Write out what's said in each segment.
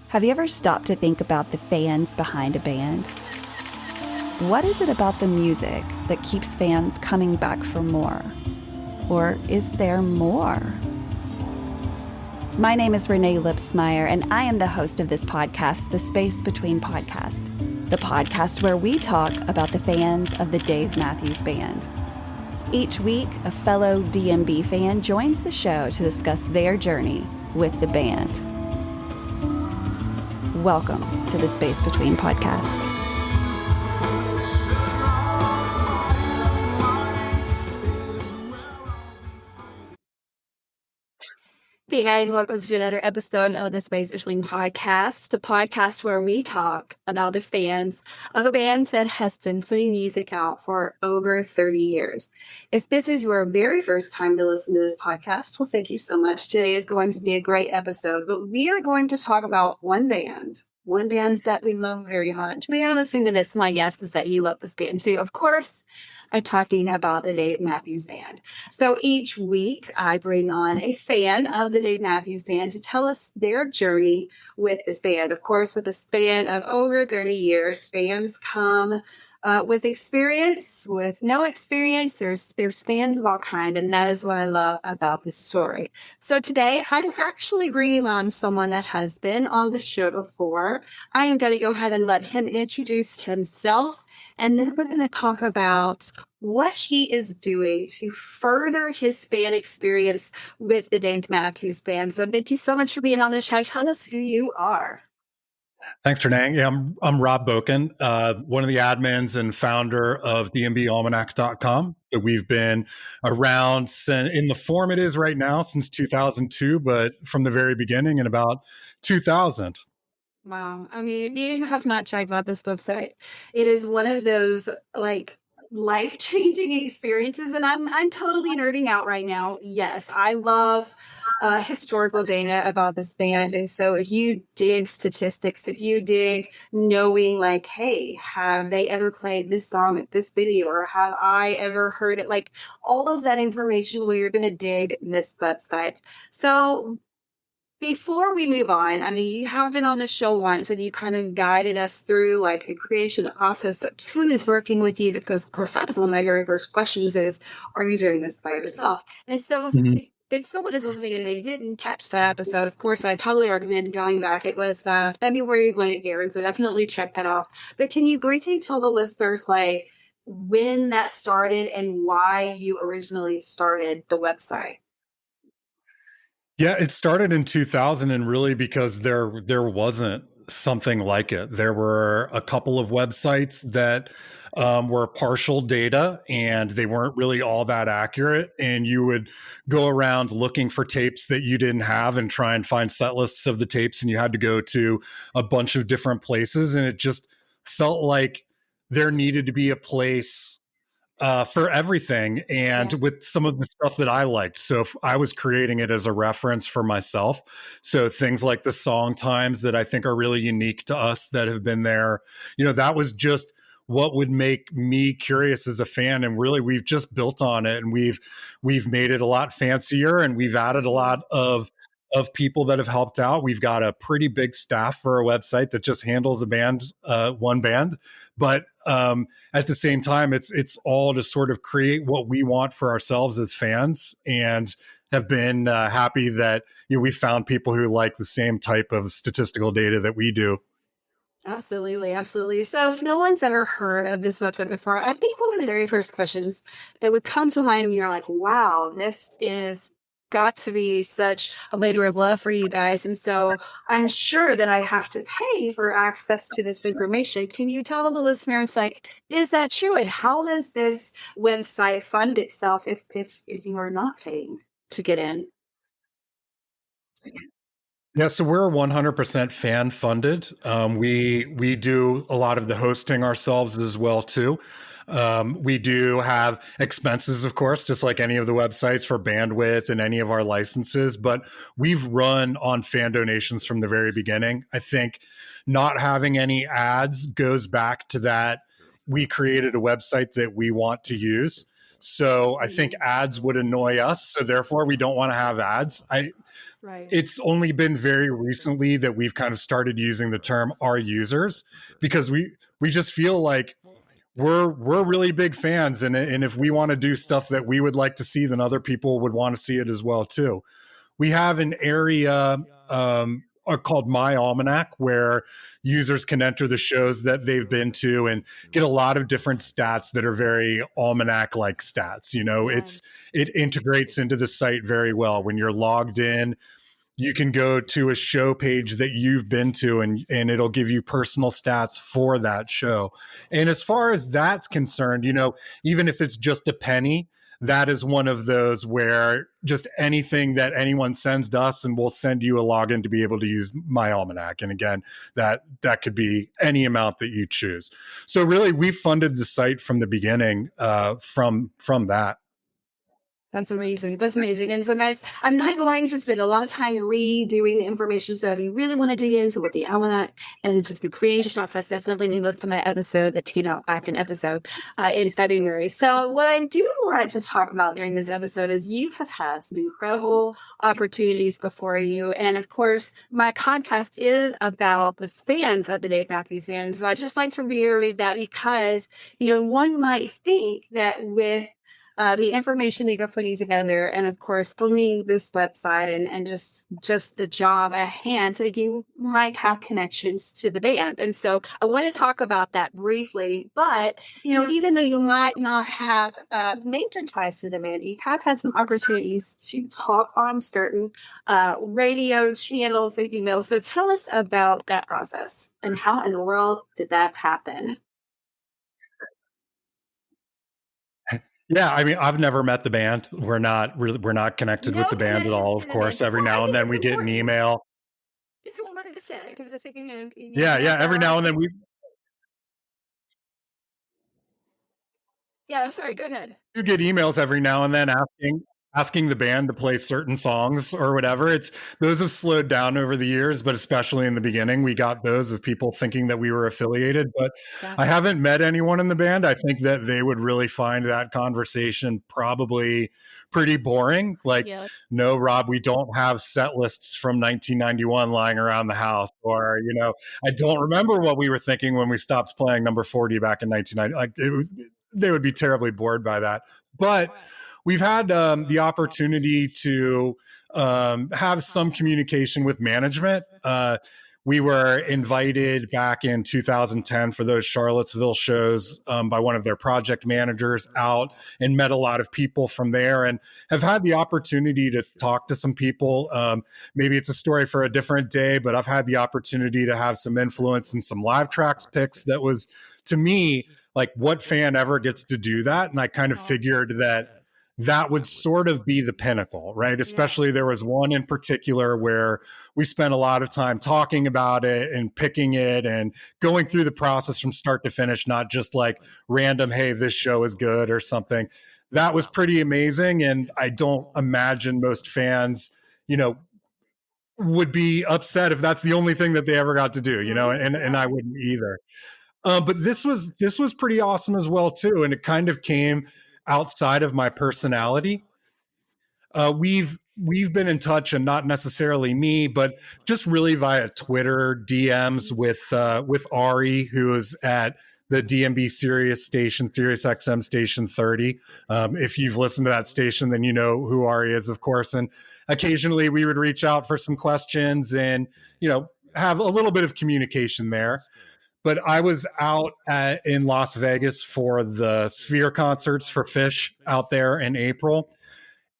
Have you ever stopped to think about the fans behind a band? What is it about the music that keeps fans coming back for more? Or is there more? My name is Renae Lipsmeyer, and I am the host of this podcast, The Space Between Podcast, the podcast where we talk about the fans of the Dave Matthews Band. Each week, a fellow DMB fan joins the show to discuss their journey with the band. Welcome to the Space Between Podcast. Hey guys, welcome to another episode of the Space Between Podcast, the podcast where we talk about the fans of a band that has been putting music out for over 30 years. If this is your very first time to listen to this podcast, well, thank you so much. Today is going to be a great episode, but we are going to talk about one band that we love very much. To be honest with this, my guess is that you love this band too. Of course, I'm talking about the Dave Matthews Band. So each week I bring on a fan of the Dave Matthews Band to tell us their journey with this band. Of course, with a span of over 30 years, fans come with experience, with no experience. There's fans of all kind, and that is what I love about this story. So today, I'm actually bringing on someone that has been on the show before. I am going to go ahead and let him introduce himself, and then we're going to talk about what he is doing to further his fan experience with the Dave Matthews Band. So thank you so much for being on the show. Tell us who you are. Thanks, Renae. Yeah, I'm Rob Bokon, one of the admins and founder of dmbalmanac.com. We've been around in the form it is right now since 2002, but from the very beginning in about 2000. Wow. I mean, you have not checked out this website. It is one of those life-changing experiences, and I'm totally nerding out right now. Yes, I love historical data about this band. And so if you dig statistics, if you dig knowing like, hey, have they ever played this song at this video, or have I ever heard it? Like all of that information, we're going to dig this website. So before we move on, I mean, you have been on the show once and you kind of guided us through like the creation process of who is working with you, because of course that's one of my very first questions is, are you doing this by yourself? And so if someone is listening and they didn't catch that episode, of course I totally recommend going back. It was February when it aired, so definitely check that out. But can you briefly tell the listeners like when that started and why you originally started the website? Yeah, it started in 2000, and really because there wasn't something like it. There were a couple of websites that were partial data, and they weren't really all that accurate. And you would go around looking for tapes that you didn't have and try and find set lists of the tapes, and you had to go to a bunch of different places. And it just felt like there needed to be a place for everything, and with some of the stuff that I liked. So if I was creating it as a reference for myself. So things like the song times that I think are really unique to us that have been there, that was just what would make me curious as a fan. And really, we've just built on it, and we've made it a lot fancier, and we've added a lot of people that have helped out. We've got a pretty big staff for a website that just handles one band. But at the same time, it's all to sort of create what we want for ourselves as fans, and have been happy that we found people who like the same type of statistical data that we do. Absolutely, absolutely. So if no one's ever heard of this website before, I think one of the very first questions that would come to mind when you're like, wow, this is got to be such a labor of love for you guys. And so I'm sure that I have to pay for access to this information. Can you tell the listeners, like, is that true? And how does this website fund itself if you are not paying to get in? Yeah, so we're 100% fan funded. We do a lot of the hosting ourselves as well too. We do have expenses, of course, just like any of the websites for bandwidth and any of our licenses, but we've run on fan donations from the very beginning. I think not having any ads goes back to that. We created a website that we want to use. So I think ads would annoy us. So therefore, we don't want to have ads. Right. It's only been very recently that we've kind of started using the term our users, because we just feel like we're really big fans, and if we want to do stuff that we would like to see, then other people would want to see it as well too. We have an area called My Almanac, where users can enter the shows that they've been to and get a lot of different stats that are very almanac like stats. You know, it integrates into the site very well. When you're logged in, you can go to a show page that you've been to, and it'll give you personal stats for that show. And as far as that's concerned, you know, even if it's just a penny, that is one of those where just anything that anyone sends to us, and we'll send you a login to be able to use My Almanac. And again, that could be any amount that you choose. So really, we funded the site from the beginning from that. That's amazing. That's amazing. And so, guys, I'm not going to spend a lot of time redoing the information. So, if you really want to dig into what the almanac and just the creation of, that's definitely need to look for that episode that came out back in February. So, what I do want to talk about during this episode is you have had some incredible opportunities before you. And of course, my podcast is about the fans of the Dave Matthews Band. So, I just like to reiterate that because, one might think that with the information that you're putting together, and of course, owning this website and just the job at hand, so you might have connections to the band. And so I want to talk about that briefly. But, even though you might not have major ties to the band, you have had some opportunities to talk on certain radio channels and emails. So tell us about that process and how in the world did that happen? Yeah, I mean, I've never met the band. We're not connected with No the band at connections all. to Of the band. course, every Well, I now and think then it's we get an important. email. It's important to say because I think you Yeah, have every now that. and then we Yeah, sorry. Go ahead. do get emails every now and then asking the band to play certain songs or whatever. It's those have slowed down over the years, but especially in the beginning, we got those of people thinking that we were affiliated. But I Gotcha. haven't met anyone in the band. I think that they would really find that conversation probably pretty boring. Like, Yeah. no, Rob, we don't have set lists from 1991 lying around the house, or I don't remember what we were thinking when we stopped playing number 40 back in 1990. Like, they would be terribly bored by that. But we've had the opportunity to have some communication with management. We were invited back in 2010 for those Charlottesville shows by one of their project managers out, and met a lot of people from there, and have had the opportunity to talk to some people. Maybe it's a story for a different day, but I've had the opportunity to have some influence in some live tracks picks that was, to me, like, what fan ever gets to do that? And I kind of figured that that would sort of be the pinnacle, right? Especially there was one in particular where we spent a lot of time talking about it and picking it and going through the process from start to finish, not just like random, hey, this show is good or something. That was pretty amazing. And I don't imagine most fans, would be upset if that's the only thing that they ever got to do, Right. and I wouldn't either. But this was pretty awesome as well too, and it kind of came outside of my personality. We've been in touch, and not necessarily me, but just really via Twitter DMs with Ari, who is at the DMB Sirius station, Sirius XM station 30. If you've listened to that station, then you know who Ari is, of course. And occasionally we would reach out for some questions and have a little bit of communication there. But I was out in Las Vegas for the Sphere concerts for Fish out there in April,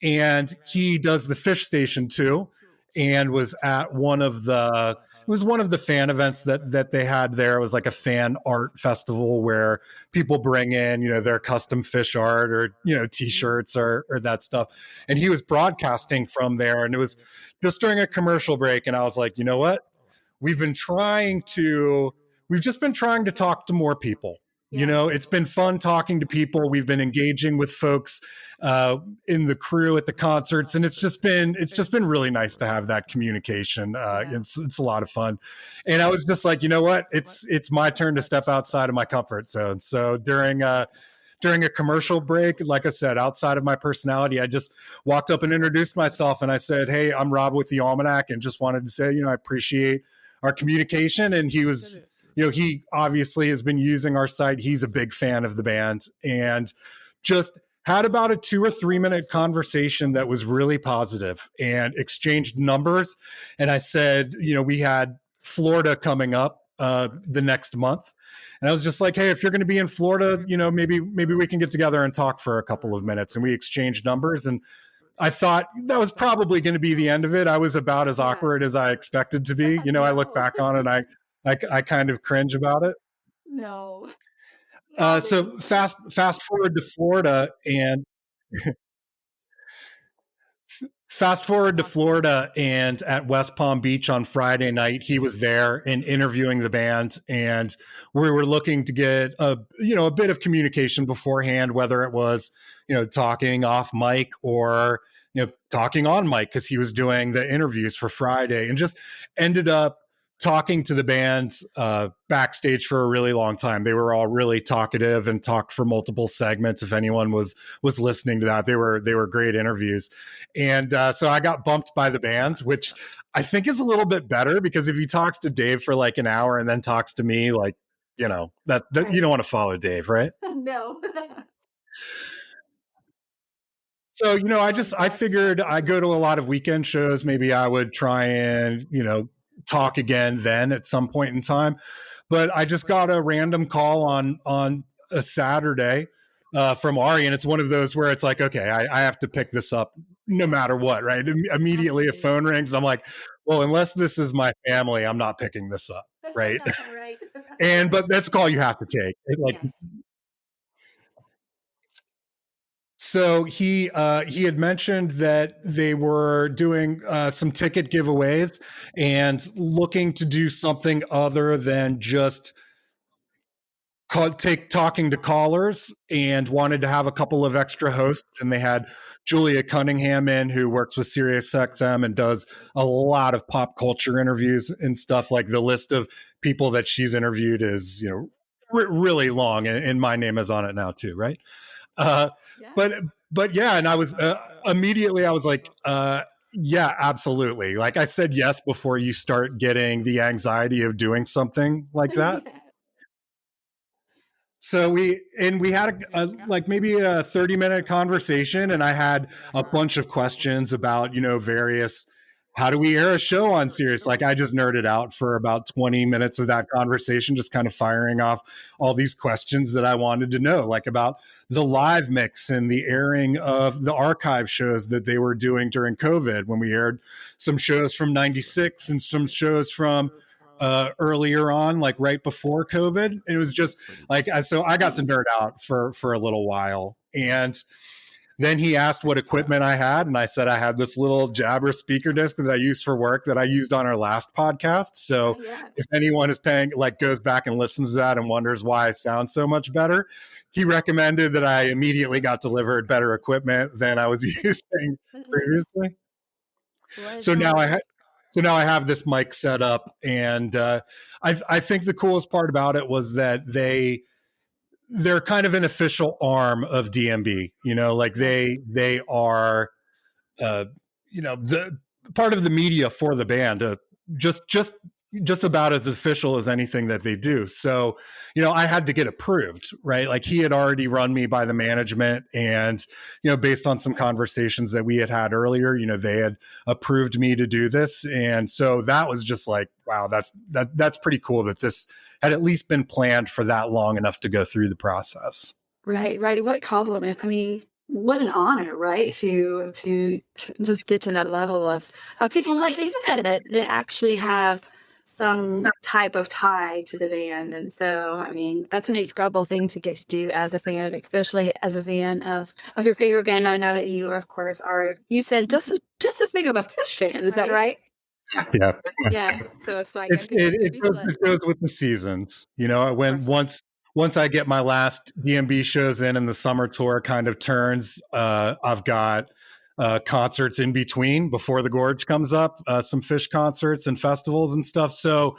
and he does the Fish Station too, and was at one of the fan events that they had there. It was like a fan art festival where people bring in their custom fish art, or t-shirts, or that stuff, and he was broadcasting from there, and it was just during a commercial break, and I was like, you know what, we've been trying to we've just been trying to talk to more people. It's been fun talking to people. We've been engaging with folks in the crew at the concerts, and it's just been really nice to have that communication. It's a lot of fun, and I was just like, you know what, it's my turn to step outside of my comfort zone. So during a commercial break, like I said, outside of my personality, I just walked up and introduced myself, and I said, "Hey, I'm Rob with the Almanac," and just wanted to say, I appreciate our communication. And he was, he obviously has been using our site. He's a big fan of the band, and just had about a 2 or 3 minute conversation that was really positive and exchanged numbers. And I said, we had Florida coming up the next month. And I was just like, hey, if you're going to be in Florida, maybe we can get together and talk for a couple of minutes. And we exchanged numbers. And I thought that was probably going to be the end of it. I was about as awkward as I expected to be. I look back on it and I kind of cringe about it. No. So fast forward to Florida, and at West Palm Beach on Friday night, he was there and interviewing the band, and we were looking to get a bit of communication beforehand, whether it was talking off mic or talking on mic, because he was doing the interviews for Friday, and just ended up talking to the band backstage for a really long time. They were all really talkative and talked for multiple segments. If anyone was listening to that, they were great interviews. And so I got bumped by the band, which I think is a little bit better, because if he talks to Dave for like an hour and then talks to me, like, that right. You don't want to follow Dave, right? No. So, I figured I go to a lot of weekend shows. Maybe I would try and, talk again then at some point in time. But I just got a random call on a Saturday from Ari, and it's one of those where it's like, okay, I have to pick this up no matter what, right? Immediately a phone rings, and I'm like, well, unless this is my family, I'm not picking this up, right? Right. But that's a call you have to take. Yes. So he had mentioned that they were doing some ticket giveaways and looking to do something other than just talking to callers, and wanted to have a couple of extra hosts. And they had Julia Cunningham in, who works with SiriusXM and does a lot of pop culture interviews and stuff. Like, the list of people that she's interviewed is really long, and my name is on it now too, right? But yeah, and I was immediately I was like, yeah, absolutely. Like, I said yes before you start getting the anxiety of doing something like that. So we had like maybe a 30-minute conversation, and I had a bunch of questions about various, how do we air a show on Sirius? Like, I just nerded out for about 20 minutes of that conversation, just kind of firing off all these questions that I wanted to know, like about the live mix and the airing of the archive shows that they were doing during COVID, when we aired some shows from '96 and some shows from earlier on, like right before COVID. It was just like, so I got to nerd out for a little while. And then he asked what equipment I had, and I said I had this little Jabra speaker disc that I used for work that I used on our last podcast. So if anyone is goes back and listens to that and wonders why I sound so much better, he recommended that I immediately got delivered better equipment than I was using previously. So now I have this mic set up, and I think the coolest part about it was that they're kind of an official arm of DMB. Like, they are the part of the media for the band, just about as official as anything that they do. So, I had to get approved, right? Like, he had already run me by the management, and, based on some conversations that we had earlier, they had approved me to do this. And so that was just like, wow, that's pretty cool that this had at least been planned for that long enough to go through the process. Right. What a compliment. I mean, what an honor, right? To just get to that level of people, like they said, that actually have some type of tie to the band. And so, I mean, that's an incredible thing to get to do as a fan, especially as a fan of your favorite band. I know that you, of course, you said just as big of a Fish fan. Is that right? Yeah. Yeah. So it's like, it goes with the seasons, when once I get my last DMB shows in and the summer tour kind of turns, I've got concerts in between before the gorge comes up, some Fish concerts and festivals and stuff. So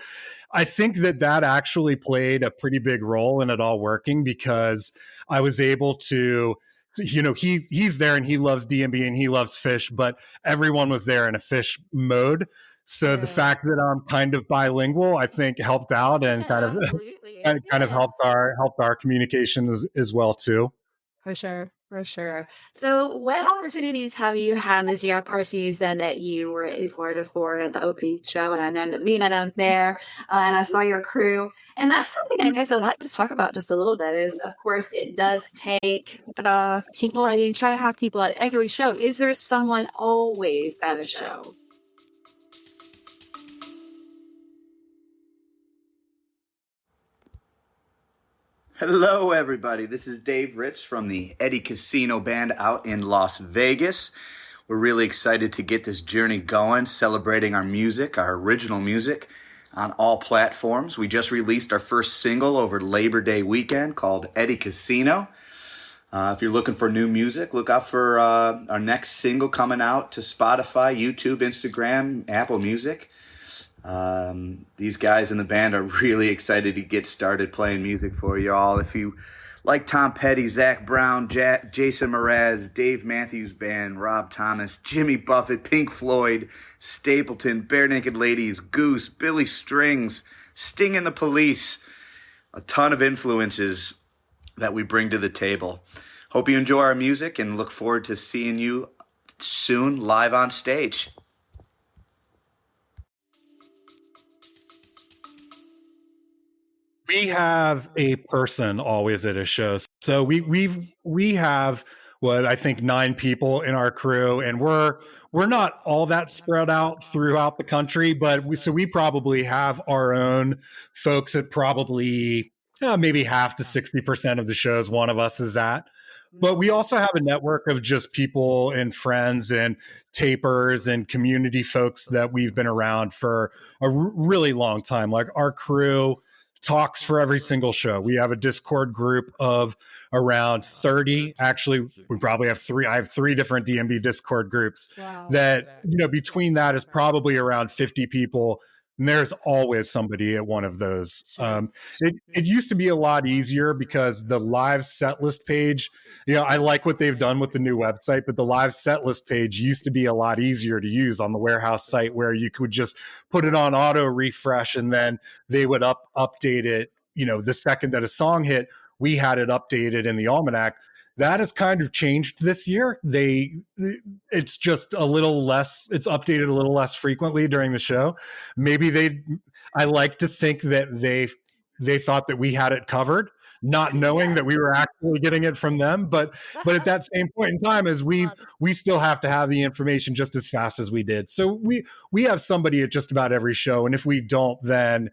I think that actually played a pretty big role in it all working, because I was able to, he's there and he loves DMB and he loves Fish, but everyone was there in a Fish mode. So the True. fact that I'm kind of bilingual, I think helped out, and kind of Absolutely. kind of Yeah. helped our communication as well too. For sure, for sure. So, what opportunities have you had this year? Of course, you said that you were in Florida for the opening show, and I ended up meeting out there, and I saw your crew. And that's something I guess I'd like to talk about just a little bit. Is of course it does take people, and you try to have people at every show. Is there someone always at a show? Hello, everybody. This is Dave Rich from the Eddie Casino Band out in Las Vegas. We're really excited to get this journey going, celebrating our music, our original music, on all platforms. We just released our first single over Labor Day weekend called Eddie Casino. If you're looking for new music, look out for our next single coming out to Spotify, YouTube, Instagram, Apple Music. These guys in the band are really excited to get started playing music for you all. If you like Tom Petty, Zach Brown, Jason Mraz, Dave Matthews Band, Rob Thomas, Jimmy Buffett, Pink Floyd, Stapleton, Bare Naked Ladies, Goose, Billy Strings, Sting and the Police, a ton of influences that we bring to the table. Hope you enjoy our music and look forward to seeing you soon live on stage. We have a person always at a show. So we have what I think 9 people in our crew, and we're not all that spread out throughout the country, but we probably have our own folks at probably maybe half to 60% of the shows one of us is at. But we also have a network of just people and friends and tapers and community folks that we've been around for a really long time. Like, our crew talks for every single show. We have a Discord group of around 30. Actually, we probably have 3. I have 3 different DMB Discord groups Wow. that, between that is probably around 50 people. And there's always somebody at one of those. Sure. It used to be a lot easier because the live set list page, I like what they've done with the new website, but the live set list page used to be a lot easier to use on the warehouse site, where you could just put it on auto refresh and then they would update it, the second that a song hit. We had it updated in the almanac. That has kind of changed this year. It's just a little less, it's updated a little less frequently during the show. Maybe I like to think that they thought that we had it covered, not knowing that we were actually getting it from them. But at that same point in time, as we still have to have the information just as fast as we did. So we have somebody at just about every show, and if we don't, then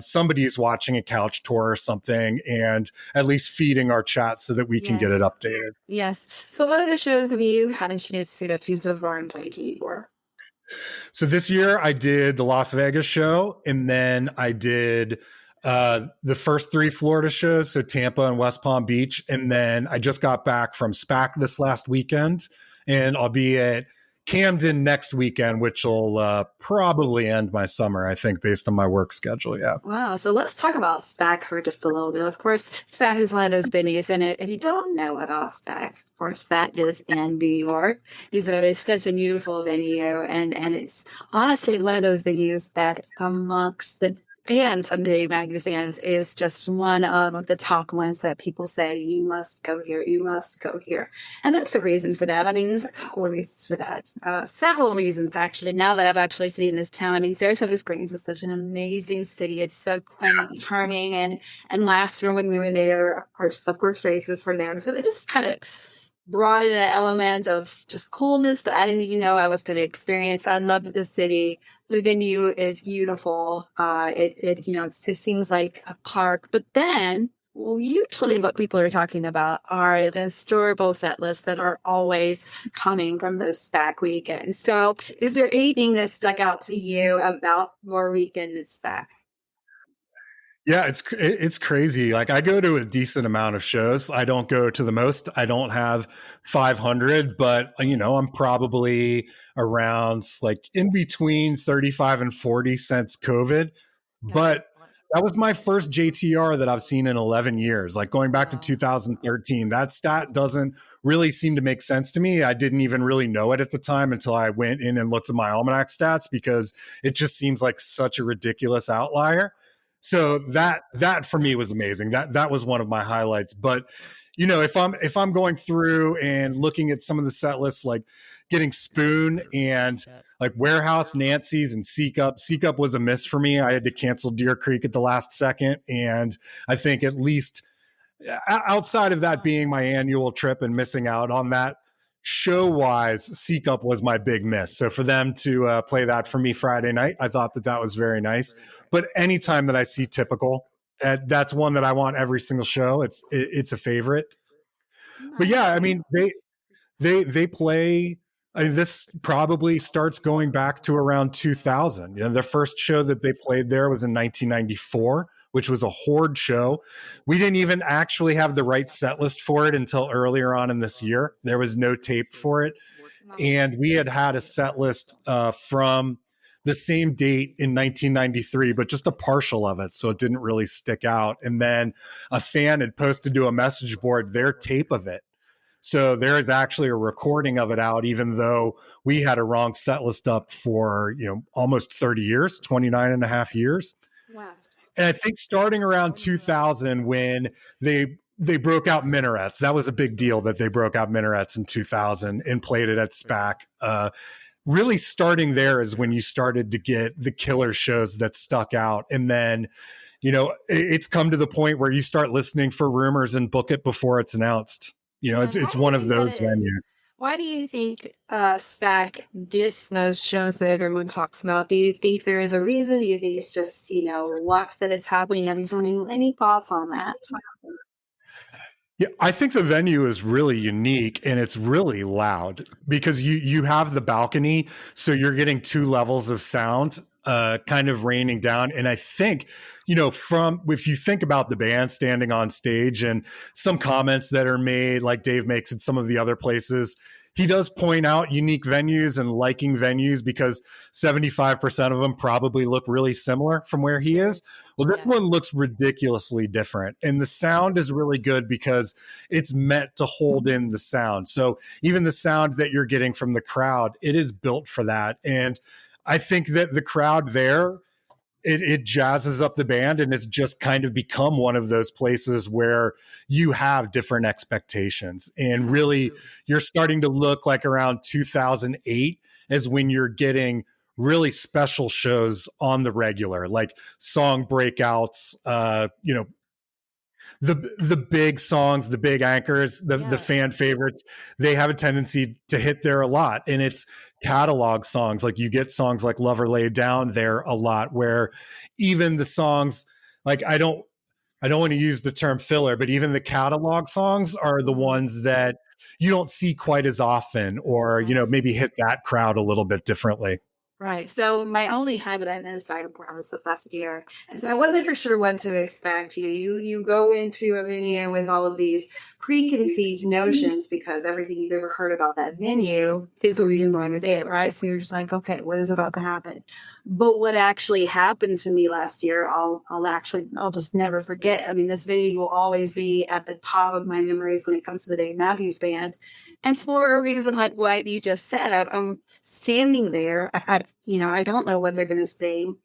somebody is watching a couch tour or something, and at least feeding our chat so that we can get it Yes. updated. Yes. So, what other shows have you had a chance to choose of and play for? So this year I did the Las Vegas show, and then I did the first 3 Florida shows, so Tampa and West Palm Beach, and then I just got back from SPAC this last weekend, and I'll be at Camden next weekend, which will probably end my summer, I think, based on my work schedule. Yeah. Wow. So let's talk about SPAC for just a little bit. Of course, SPAC is one of those venues, and if you don't know about SPAC, of course, that is in New York. It's such a beautiful venue, and it's honestly one of those venues that amongst the bands of the magazines is just one of the top ones that people say, you must go here, you must go here. And there's a reason for that. I mean, there's a couple of reasons for that. Several reasons, actually. Now that I've actually seen this town, I mean, Saratoga Springs is such an amazing city. It's so quaint, charming, and last year when we were there, of course, the first races were there. So they just kind of brought in an element of just coolness that I didn't even know I was going to experience. I love the city. The venue is beautiful. It seems like a park. But then, usually what people are talking about are the historical set lists that are always coming from those SPAC weekends. So, is there anything that stuck out to you about your weekend at SPAC? Yeah, it's crazy. Like I go to a decent amount of shows. I don't go to the most. I don't have 500, but I'm probably around like in between 35 and 40 since COVID. But that was my first JTR that I've seen in 11 years. Like going back to 2013. That stat doesn't really seem to make sense to me. I didn't even really know it at the time until I went in and looked at my almanac stats because it just seems like such a ridiculous outlier. So that for me was amazing. That was one of my highlights. But if I'm going through and looking at some of the set lists, like getting Spoon and like Warehouse, Nancy's, and Seek Up. Seek Up was a miss for me. I had to cancel Deer Creek at the last second, and I think at least outside of that being my annual trip and missing out on that, show wise, Seek Up was my big miss. So for them to play that for me Friday night, I thought that was very nice. But anytime that I see Typical, that's one that I want every single show. It's a favorite. But yeah, I mean they play. I mean, this probably starts going back to around 2000. Their first show that they played there was in 1994, which was a Horde show. We didn't even actually have the right set list for it until earlier on in this year. There was no tape for it, and we had a set list from the same date in 1993, but just a partial of it, so it didn't really stick out. And then a fan had posted to a message board their tape of it. So there is actually a recording of it out, even though we had a wrong set list up for, almost 30 years, 29 and a half years. Wow. And I think starting around 2000 when they broke out Minarets, that was a big deal that they broke out Minarets in 2000 and played it at SPAC. Really starting there is when you started to get the killer shows that stuck out. And then, it's come to the point where you start listening for rumors and book it before it's announced. It's one of those venues. Why do you think SPAC gets those shows that everyone talks about? Do you think there is a reason? Do you think it's just, luck that it's happening? Any thoughts on that? Yeah, I think the venue is really unique and it's really loud because you have the balcony, so you're getting two levels of sound kind of raining down. And I think, from if you think about the band standing on stage and some comments that are made, like Dave makes at some of the other places, he does point out unique venues and liking venues because 75% of them probably look really similar from where he is. Well, this one looks ridiculously different. And the sound is really good because it's meant to hold in the sound. So even the sound that you're getting from the crowd, it is built for that. And I think that the crowd there, it jazzes up the band, and it's just kind of become one of those places where you have different expectations. And really, you're starting to look like around 2008 as when you're getting really special shows on the regular, like song breakouts, the big songs, the big anchors, the fan favorites, they have a tendency to hit there a lot. And it's catalog songs. Like you get songs like Lover Lay Down there a lot, where even the songs, like I don't want to use the term filler, but even the catalog songs are the ones that you don't see quite as often, or, maybe hit that crowd a little bit differently. Right. So my only time that I missed Idaho was the last year. And so I wasn't for sure what to expect. You go into a venue with all of these preconceived notions because everything you've ever heard about that venue is the reason why you're there, right? So you're just like, okay, what is about to happen? But what actually happened to me last year, I'll just never forget. I mean, this venue will always be at the top of my memories when it comes to the Dave Matthews Band. And for a reason like what you just said, I'm standing there. I don't know what they're going to sing.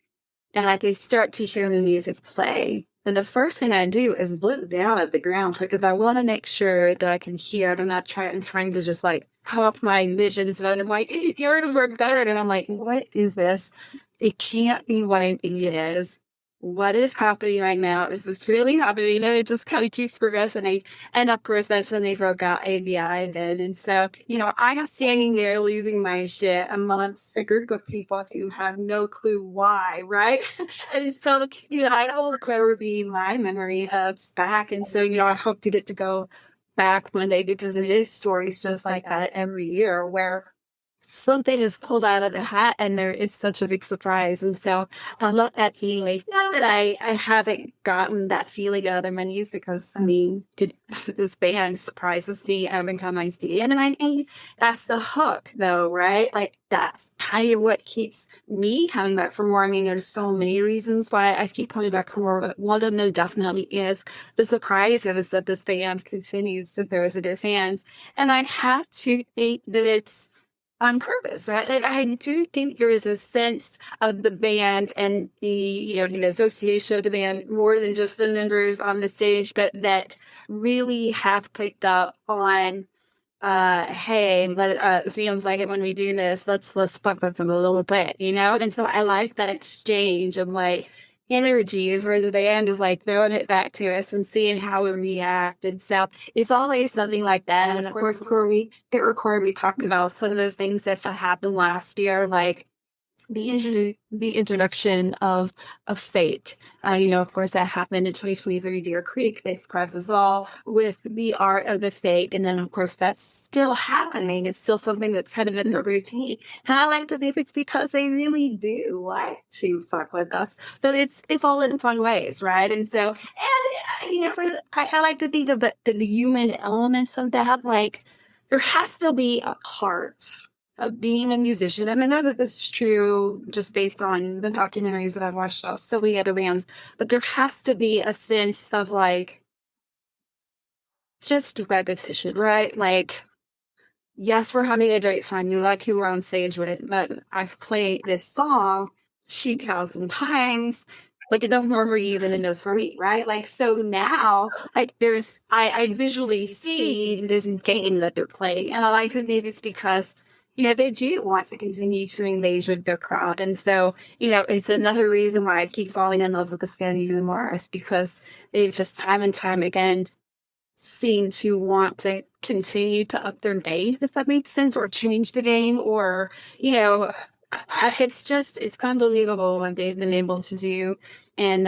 And I can start to hear the music play. And the first thing I do is look down at the ground because I want to make sure that I can hear it. I'm not trying to just like pop my visions. And I'm like, yours work better. And I'm like, what is this? It can't be what I think it is. What is happening right now? Is this really happening? And it just kind of keeps progressing. And of course, that's when they broke out ABI then. And so, I was standing there losing my shit amongst a group of people who have no clue why, right? And so, I will forever be my memory of SPAC. And so, I hope to get to go back one day because it is stories just like that every year where something is pulled out of the hat and there is such a big surprise. And so I love that feeling. Not that I haven't gotten that feeling in other menus because I mean this band surprises me every time I see it. And I think that's the hook though, right? Like that's kind of what keeps me coming back for more. I mean, there's so many reasons why I keep coming back for more, but one of them definitely is the surprise is that this band continues to throw to their fans. And I have to think that it's on purpose, right? And I do think there is a sense of the band and the association of the band more than just the members on the stage, but that really have picked up on hey, it feels like it when we do this. Let's fuck with them a little bit, And so I like that exchange of like energies where the band is like throwing it back to us and seeing how we react. And so it's always something like that. And of course, before we get recorded, we talked about some of those things that happened last year, like the introduction of fate. Of course, that happened in 2023, Deer Creek. They surprised us all with the art of the fate. And then, of course, that's still happening. It's still something that's kind of in the routine. And I like to think it's because they really do like to fuck with us. But it's all in fun ways, right? And so, I like to think of the human elements of that. Like, there has to be a part of being a musician. And I know that this is true just based on the documentaries that I've watched of so many other bands, but there has to be a sense of like just repetition, right? Like, yes, we're having a great time. You like who we're on stage with, but I've played this song 2,000 times. Like it doesn't remember you than it knows for me, right? Like so now, like I visually see this game that they're playing, and I like to think it's because they do want to continue to engage with their crowd. And so, it's another reason why I keep falling in love with the Scandinavian even more is because they've just time and time again seem to want to continue to up their game, if that makes sense, or change the game, or, it's unbelievable what they've been able to do. And,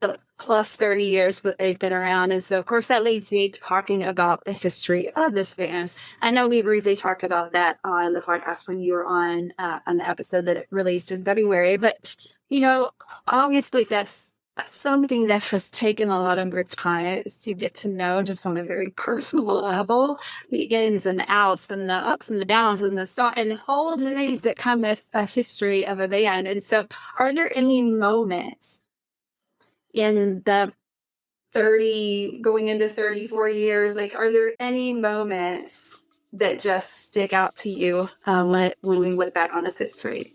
the plus 30 years that they've been around. And so, of course, that leads me to talking about the history of this band. I know we briefly talked about that on the podcast when you were on the episode that it released in February. But, obviously that's something that has taken a lot of your time is to get to know just on a very personal level, the ins and the outs and the ups and the downs and and all of the things that come with a history of a band. And so are there any moments in the 30 going into 34 years, like are there any moments that just stick out to you when we look back on this history?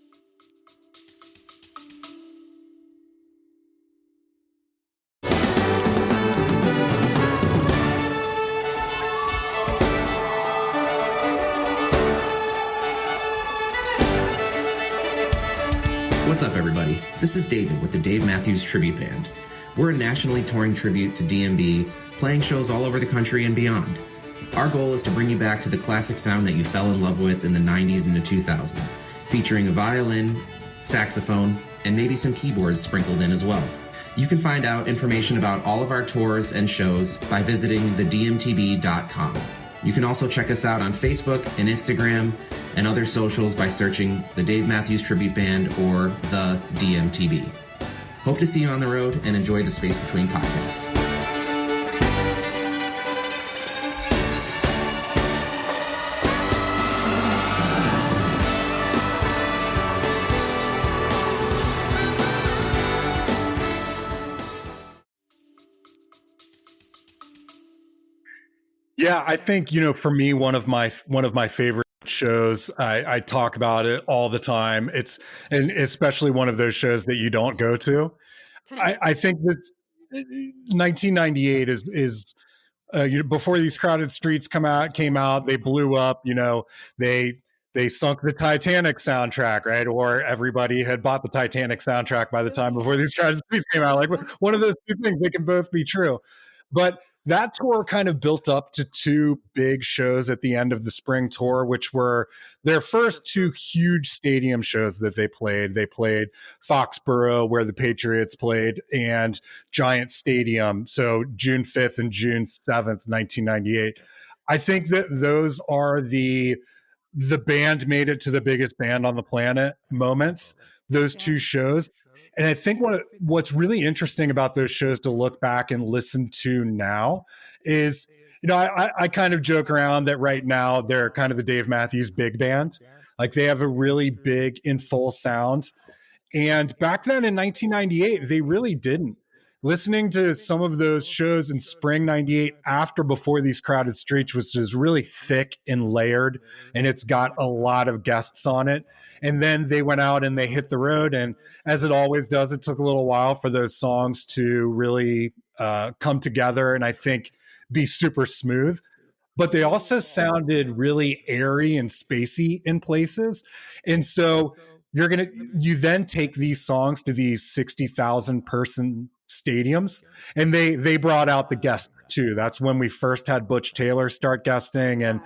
What's up, everybody? This is David with the Dave Matthews Tribute Band. We're a nationally touring tribute to DMB, playing shows all over the country and beyond. Our goal is to bring you back to the classic sound that you fell in love with in the 90s and the 2000s, featuring a violin, saxophone, and maybe some keyboards sprinkled in as well. You can find out information about all of our tours and shows by visiting thedmtb.com. You can also check us out on Facebook and Instagram and other socials by searching the Dave Matthews Tribute Band or the DMTB. Hope to see you on the road and enjoy the Space Between podcasts. Yeah, I think, for me, one of my favorite shows, I talk about it all the time. And especially one of those shows that you don't go to. I think this 1998 is before these crowded streets came out, they blew up. They sunk the Titanic soundtrack, right? Or everybody had bought the Titanic soundtrack by the time before these crowded streets came out. Like one of those two things, they can both be true. But that tour kind of built up to two big shows at the end of the spring tour, which were their first two huge stadium shows that they played. They played Foxborough, where the Patriots played, and Giant Stadium. So June 5th and June 7th, 1998. I think that those are the the band made it to the biggest band on the planet moments, those two shows. And I think what's really interesting about those shows to look back and listen to now is, I kind of joke around that right now they're kind of the Dave Matthews big band. Like they have a really big in full sound. And back then in 1998, they really didn't. Listening to some of those shows in spring 98 after Before These Crowded Streets, which is really thick and layered, and it's got a lot of guests on it. And then they went out and they hit the road. And as it always does, it took a little while for those songs to really come together and I think be super smooth. But they also sounded really airy and spacey in places. And so you then take these songs to these 60,000 person stadiums, and they brought out the guests too. That's when we first had Butch Taylor start guesting, and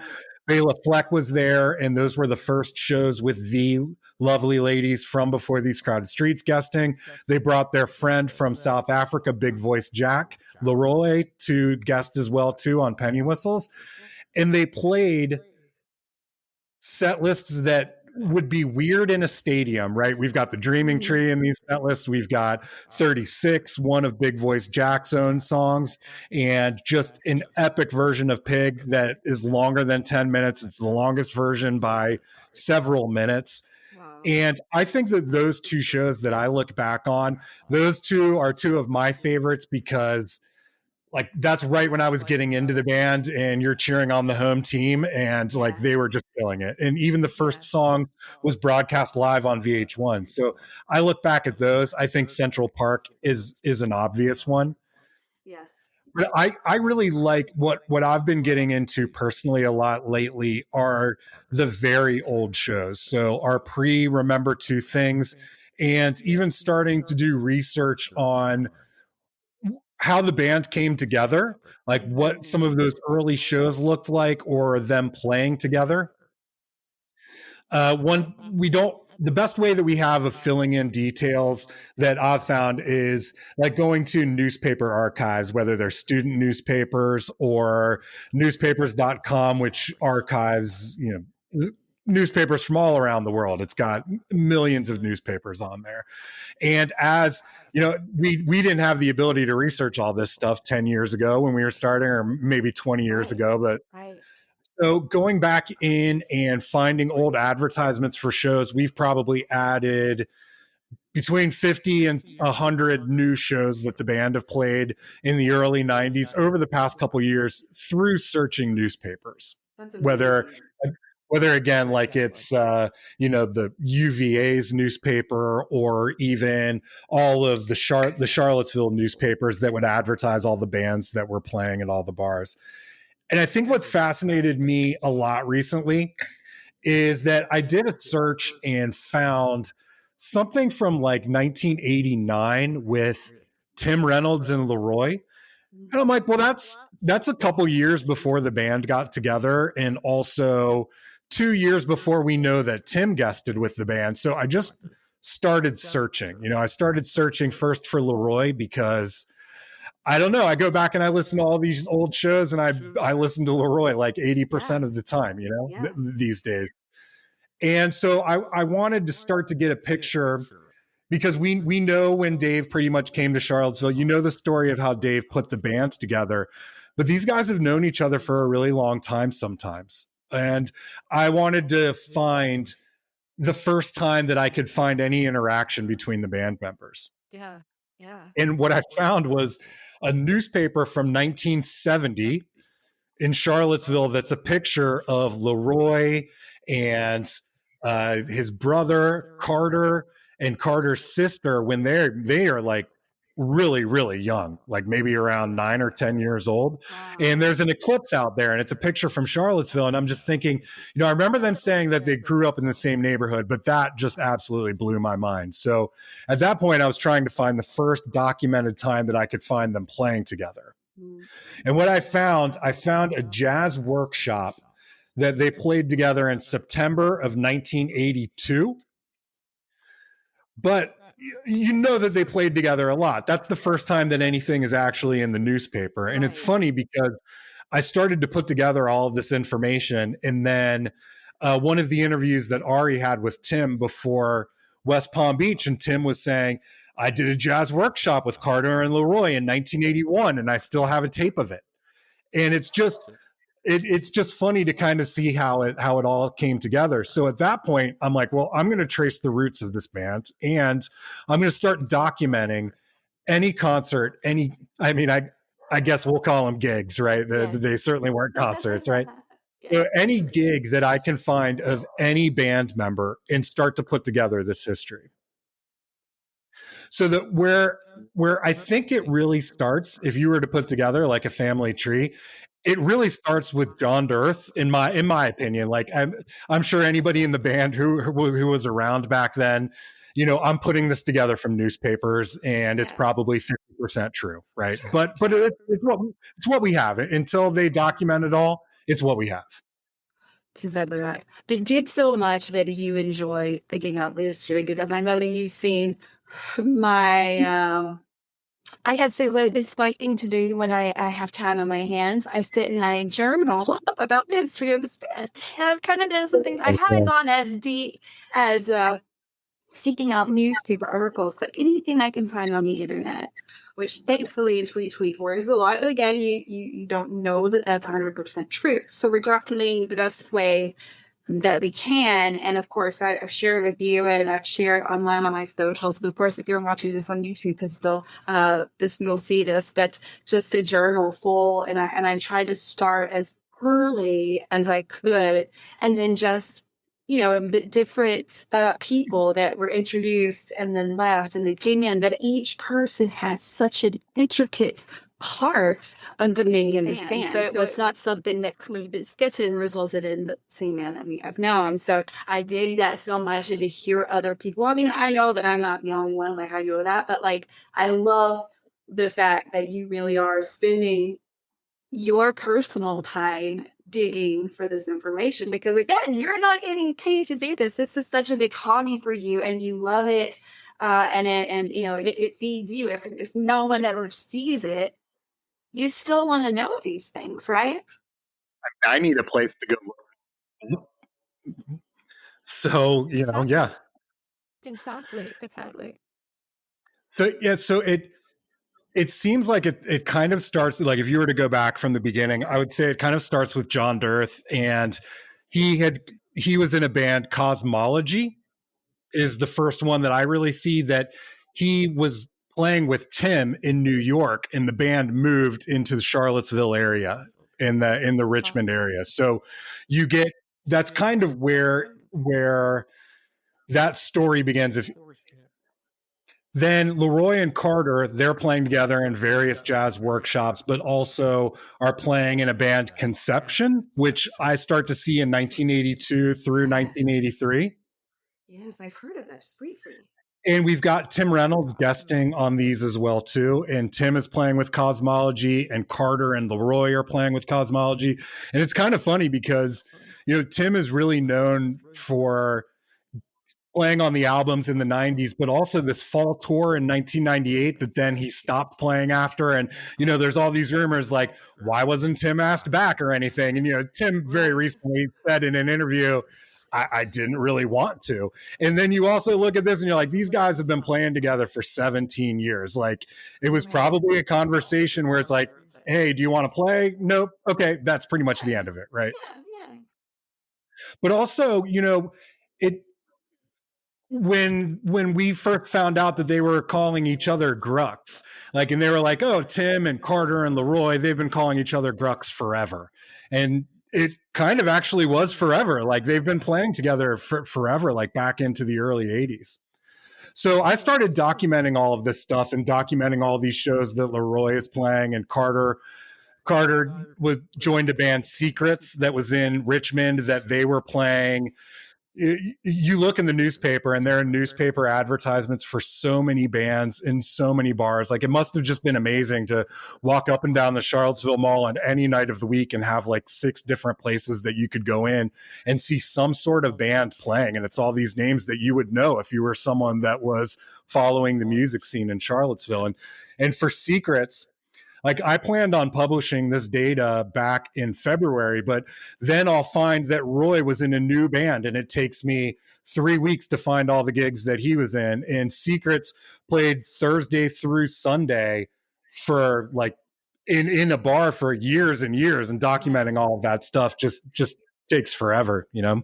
Bela Fleck was there, and those were the first shows with the lovely ladies from Before These Crowded Streets guesting. They brought their friend from South Africa, Big Voice Jack Leroy, to guest as well too on Penny Whistles, and they played set lists that would be weird in a stadium, right? We've got the Dreaming Tree in these set lists. We've got 36, one of Big Voice Jack's own songs, and just an epic version of Pig that is longer than 10 minutes. It's the longest version by several minutes. And I think that those two shows that I look back on, those two are two of my favorites because like that's right when I was getting into the band and you're cheering on the home team and like they were just killing it. And even the first song was broadcast live on VH1. So I look back at those. I think Central Park is an obvious one. Yes. But I really like what I've been getting into personally a lot lately are the very old shows. So our pre-Remember Two Things, and even starting to do research on how the band came together, like what some of those early shows looked like or them playing together. The best way that we have of filling in details that I've found is like going to newspaper archives, whether they're student newspapers or newspapers.com, which archives, newspapers from all around the world. It's got millions of newspapers on there. And as we didn't have the ability to research all this stuff 10 years ago when we were starting, or maybe 20 years ago. But so going back in and finding old advertisements for shows, we've probably added between 50 and 100 new shows that the band have played in the early 90s over the past couple years through searching newspapers. Whether again, like it's, the UVA's newspaper or even all of the Charlottesville newspapers that would advertise all the bands that were playing at all the bars. And I think what's fascinated me a lot recently is that I did a search and found something from like 1989 with Tim Reynolds and Leroy. And I'm like, well, that's a couple years before the band got together, and also 2 years before we know that Tim guested with the band. So I just started searching. I started searching first for Leroy because I don't know. I go back and I listen to all these old shows, and I listen to Leroy like 80% of the time, these days. And so I wanted to start to get a picture, because we know when Dave pretty much came to Charlottesville, the story of how Dave put the band together, but these guys have known each other for a really long time sometimes. And I wanted to find the first time that I could find any interaction between the band members. Yeah. And what I found was a newspaper from 1970 in Charlottesville that's a picture of Leroy and his brother Carter and Carter's sister when they are like really, really young, like maybe around 9 or 10 years old. Wow. And there's an eclipse out there, and it's a picture from Charlottesville. And I'm just thinking, I remember them saying that they grew up in the same neighborhood, but that just absolutely blew my mind. So at that point, I was trying to find the first documented time that I could find them playing together. And what I found a jazz workshop that they played together in September of 1982. But that they played together a lot. That's the first time that anything is actually in the newspaper. And it's funny because I started to put together all of this information, and then one of the interviews that Ari had with Tim before West Palm Beach, and Tim was saying, I did a jazz workshop with Carter and Leroy in 1981, and I still have a tape of it. And it's just funny to kind of see how it all came together. So at that point, I'm like, well, I'm going to trace the roots of this band, and I'm going to start documenting any concert, I guess we'll call them gigs, right? Yes. They certainly weren't concerts, right? So Yes. any gig that I can find of any band member and start to put together this history. So that where I think it really starts, if you were to put together like a family tree, it really starts with John Dirth, in my opinion. Like I'm sure anybody in the band who was around back then, you know, I'm putting this together from newspapers, and it's probably 50% true, right? But it's what we have. Until they document it all, it's what we have. It's exactly right. But did so much that you enjoy thinking out this really good. I know that you've seen my I had so it's my thing to do when I have time on my hands. I sit and I journal about the history of the band. And I've kind of done some things. I haven't gone as deep as seeking out newspaper articles, but anything I can find on the internet, which thankfully in 2024 is a lot. But again, you don't know that that's 100% truth. So we're documenting the best way that we can. And of course, I've shared with you, and I've shared online on my socials. But of course, if you're watching this on YouTube, you'll see this. But just a journal full, and I tried to start as early as I could, and then just, you know, different people that were introduced and then left, and they came in. That each person had such an intricate part of the main band. So it was not something that sketched and resulted in the same man that we have now. And so I did that so much, and to hear other people. I mean, I know that I'm not the only one, like I do that, but like I love the fact that you really are spending your personal time digging for this information, because again, you're not getting paid to do this. This is such a big hobby for you, and you love it. And you know, it feeds you. If no one ever sees it, you still want to know these things, right? I need a place to go. So, you know, yeah. Exactly. So, yeah, so it seems like it kind of starts, like if you were to go back from the beginning, I would say it kind of starts with John Dirth, and he was in a band. Cosmology is the first one that I really see that he was playing with Tim in New York, and the band moved into the Charlottesville area, in the Richmond area. So you get, that's kind of where that story begins. Then Leroy and Carter, they're playing together in various jazz workshops, but also are playing in a band, Conception, which I start to see in 1982 through 1983. Yes, I've heard of that just briefly. And we've got Tim Reynolds guesting on these as well too. And Tim is playing with Cosmology, and Carter and Leroy are playing with Cosmology. And it's kind of funny because, you know, Tim is really known for playing on the albums in the 90s, but also this fall tour in 1998 that then he stopped playing after. And, you know, there's all these rumors like, why wasn't Tim asked back or anything? And, you know, Tim very recently said in an interview, I didn't really want to. And then you also look at this and you're like, these guys have been playing together for 17 years. Like, it was probably a conversation where it's like, hey, do you want to play? Nope. Okay. That's pretty much the end of it. Right. Yeah. But also, you know, when we first found out that they were calling each other Grucks, like, and they were like, oh, Tim and Carter and Leroy, they've been calling each other Grucks forever. And it kind of actually was forever. Like, they've been playing together for forever, like back into the early 80s. So I started documenting all of this stuff and documenting all these shows that Leroy is playing, and Carter joined a band, Secrets, that was in Richmond, that they were playing. You look in the newspaper, and there are newspaper advertisements for so many bands in so many bars. Like, it must have just been amazing to walk up and down the Charlottesville Mall on any night of the week and have like 6 different places that you could go in and see some sort of band playing. And it's all these names that you would know if you were someone that was following the music scene in Charlottesville. And for Secrets, like I planned on publishing this data back in February, but then I'll find that Roy was in a new band and it takes me 3 weeks to find all the gigs that he was in. And Secrets played Thursday through Sunday for like in a bar for years and years, and documenting all of that stuff just takes forever, you know?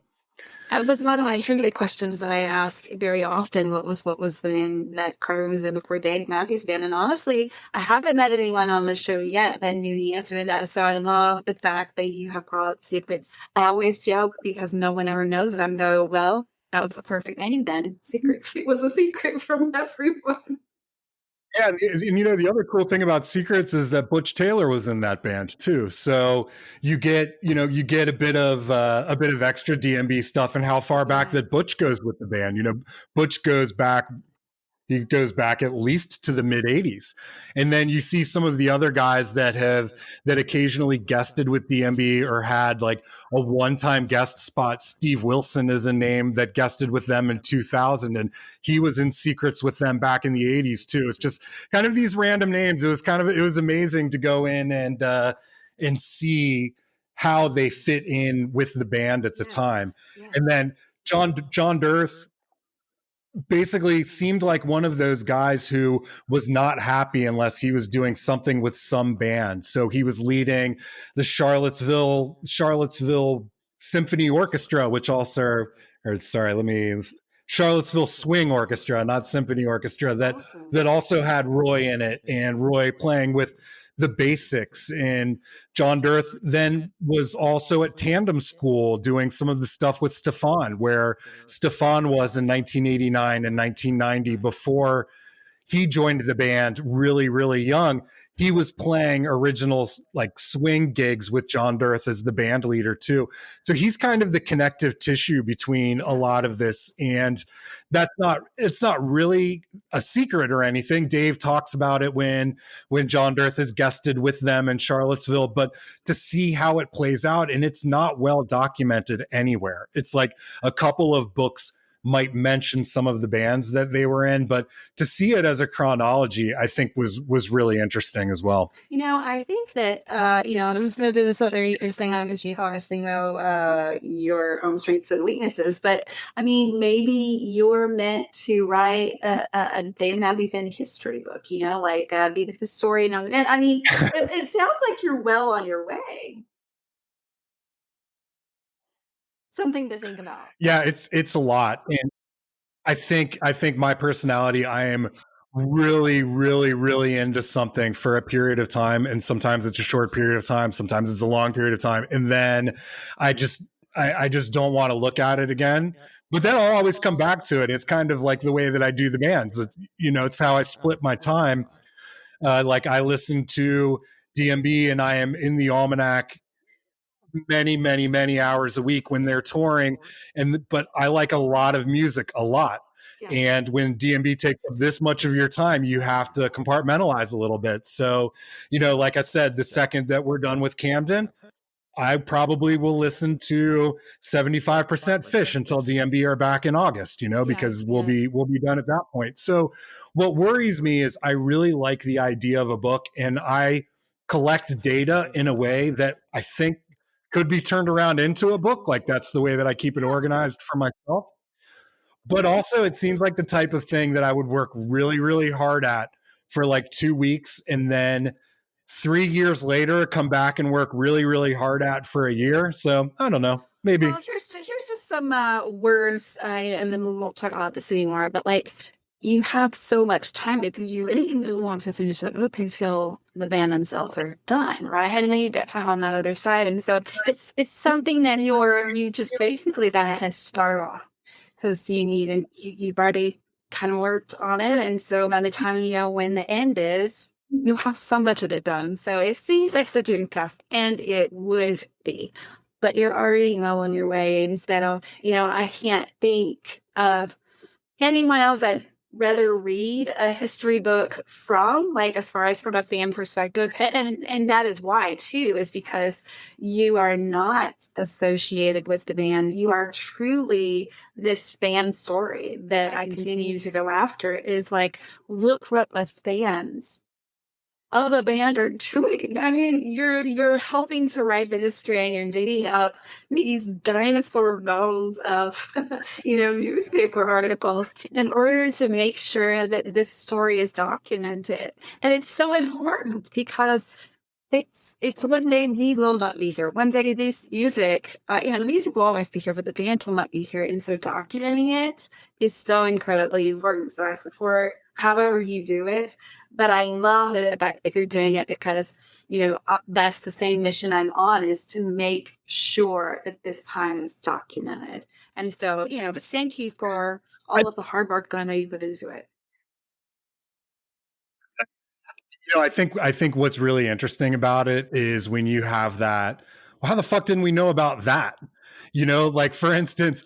That was one of my trivia questions that I ask very often. What was the name that Carter was in before Dave Matthews Band? And honestly, I haven't met anyone on the show yet that knew the answer to that. So I love the fact that you have brought up Secrets. I always joke because no one ever knows them. Go, well, that was a perfect name then. Secrets. It was a secret from everyone. Yeah, and you know the other cool thing about Secrets is that Butch Taylor was in that band too. So you get a bit of extra DMB stuff and how far back that Butch goes with the band. You know, Butch goes back he goes back at least to the mid 80s. And then you see some of the other guys that occasionally guested with DMB or had like a one-time guest spot. Steve Wilson is a name that guested with them in 2000, and he was in Secrets with them back in the 80s too. It's just kind of these random names. It was amazing to go in and see how they fit in with the band at the time. And then John Dirth basically seemed like one of those guys who was not happy unless he was doing something with some band. So he was leading the Charlottesville Symphony Orchestra, which also, Charlottesville Swing Orchestra, not Symphony Orchestra, that also had Roy in it, and Roy playing with the basics. And John Dirth then was also at Tandem School doing some of the stuff with Stefan, where Stefan was in 1989 and 1990 before he joined the band really, really young. He was playing original like swing gigs with John Dirth as the band leader too. So he's kind of the connective tissue between a lot of this. And it's not really a secret or anything. Dave talks about it when John Dirth has guested with them in Charlottesville, but to see how it plays out, and it's not well documented anywhere. It's like a couple of books might mention some of the bands that they were in, but to see it as a chronology, I think was really interesting as well. You know, I think that, there's going to be this other thing on because you obviously know your own strengths and weaknesses, but I mean, maybe you're meant to write a Dave Matthews Band history book, be the historian of the band. I mean, it sounds like you're well on your way. Something to think about. Yeah, it's a lot. And I think my personality, I am really, really, really into something for a period of time. And sometimes it's a short period of time. Sometimes it's a long period of time. And then I just don't want to look at it again. But then I'll always come back to it. It's kind of like the way that I do the bands. It's how I split my time. Like I listen to DMB and I am in the Almanac many, many, many hours a week when they're touring. But I like a lot of music a lot. Yeah. And when DMB takes up this much of your time, you have to compartmentalize a little bit. So, like I said, the second that we're done with Camden, I probably will listen to 75% Fish until DMB are back in August, because we'll be done at that point. So what worries me is I really like the idea of a book, and I collect data in a way that I think could be turned around into a book. Like that's the way that I keep it organized for myself. But also it seems like the type of thing that I would work really, really hard at for like 2 weeks, and then 3 years later come back and work really, really hard at for a year. So I don't know, maybe. Well, here's just some words, and then we won't talk about this anymore, but like, you have so much time because you really want to finish it up until the band themselves are done, right? And then you get time on that other side. And so it's something that you just basically got to start off because you've already kind of worked on it. And so by the time you know when the end is, you have so much of it done. So it seems like such a task, and it would be. But you're already well on your way instead of, I can't think of anyone else that rather read a history book from, like, as far as from a fan perspective. And that is why, too, is because you are not associated with the band. You are truly this fan story that I continue to go after is like, look what the fans of a band are doing. I mean, you're helping to write the history and you're digging up these dinosaur bones of newspaper articles in order to make sure that this story is documented. And it's so important because it's one day we will not be here. One day this music, the music will always be here, but the band will not be here. And so documenting it is so incredibly important. So I support however you do it. But I love the fact that you're doing it because, that's the same mission I'm on, is to make sure that this time is documented. And so, but thank you for all of the hard work that I know you put into it. I think what's really interesting about it is when you have that. Well, how the fuck didn't we know about that? Like for instance,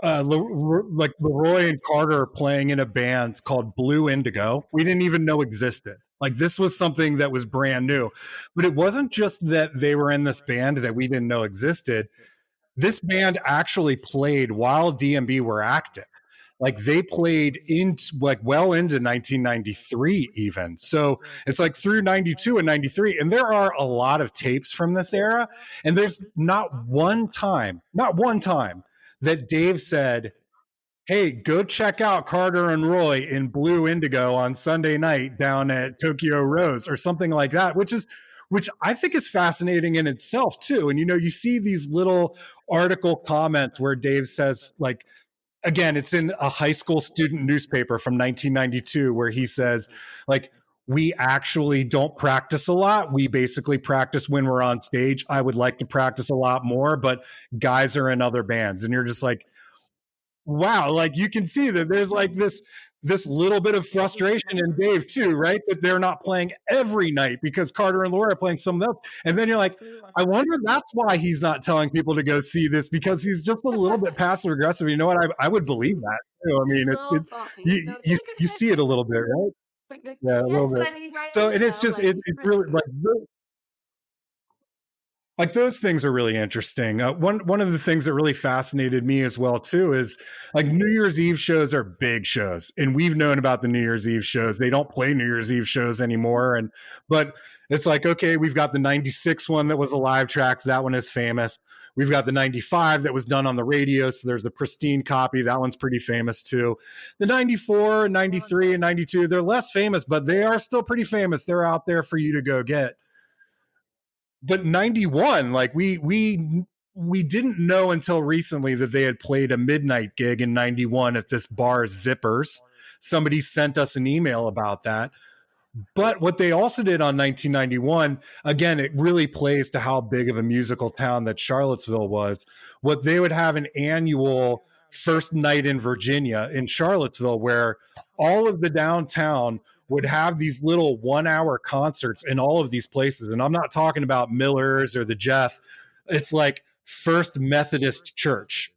like Leroy and Carter playing in a band called Blue Indigo. We didn't even know existed. Like this was something that was brand new. But it wasn't just that they were in this band that we didn't know existed. This band actually played while DMB were active. Like they played well into 1993 even. So it's like through 92 and 93. And there are a lot of tapes from this era. And there's not one time that Dave said, hey, go check out Carter and Roy in Blue Indigo on Sunday night down at Tokyo Rose or something like that, which I think is fascinating in itself too. And you see these little article comments where Dave says, like, again, it's in a high school student newspaper from 1992 where he says, like, we actually don't practice a lot. We basically practice when we're on stage. I would like to practice a lot more, but guys are in other bands. And you're just like, wow, like you can see that there's like this little bit of frustration in Dave too, right? That they're not playing every night because Carter and Laura are playing something else. And then you're like, I wonder that's why he's not telling people to go see this, because he's just a little bit passive aggressive. You know what? I would believe that too. I mean, you see it a little bit, right? Yeah, a little bit. So and it's just it's really like those things are really interesting. One of the things that really fascinated me as well too is like New Year's Eve shows are big shows, and we've known about the New Year's Eve shows. They don't play New Year's Eve shows anymore, but it's like, okay, we've got the 96 one that was a live track, so that one is famous. We've got the 95 that was done on the radio, so there's the pristine copy. That one's pretty famous too. The 94, 93, and 92, they're less famous, but they are still pretty famous. They're out there for you to go get. But 91, like we didn't know until recently that they had played a midnight gig in 91 at this bar Zippers. Somebody sent us an email about that. But what they also did on 1991, again, it really plays to how big of a musical town that Charlottesville was. What they would have an annual first night in Virginia in Charlottesville, where all of the downtown would have these little 1 hour concerts in all of these places. And I'm not talking about Miller's or the Jeff. It's like First Methodist Church.